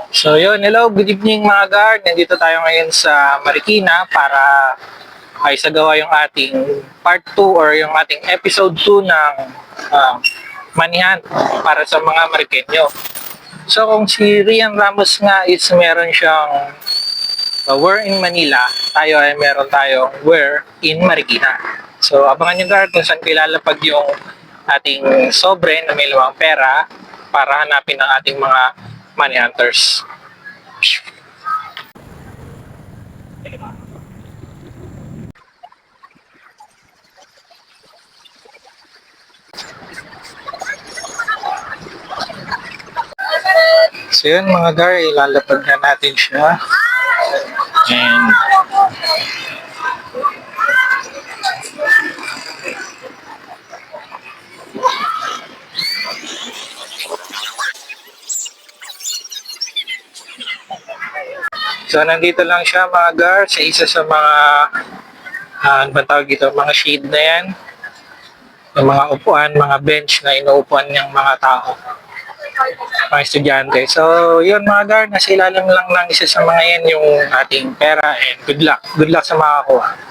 So yun, hello, good evening mga guard. Nandito tayo ngayon sa Marikina para ay sagawa yung ating part 2 or yung ating episode 2 ng manihan para sa mga Marikenyo. So kung si Rian Ramos nga is meron siyang Where in Manila, tayo ay meron tayong Where in Marikina. So abangan nyo guard kung saan ilalapag yung ating sobre na may lumang pera para hanapin ang ating mga money hunters. So yun mga gar, ilalapag na natin siya. And so nandito lang siya mga gar sa isa sa mga ano ba tawag dito, mga shade na yan. Yung mga upuan, mga bench na inuupuan ng mga tao, mga estudyante. So yun mga gar, nasa ilalim lang ng isa sa mga yan yung ating pera and good luck sa makakuha.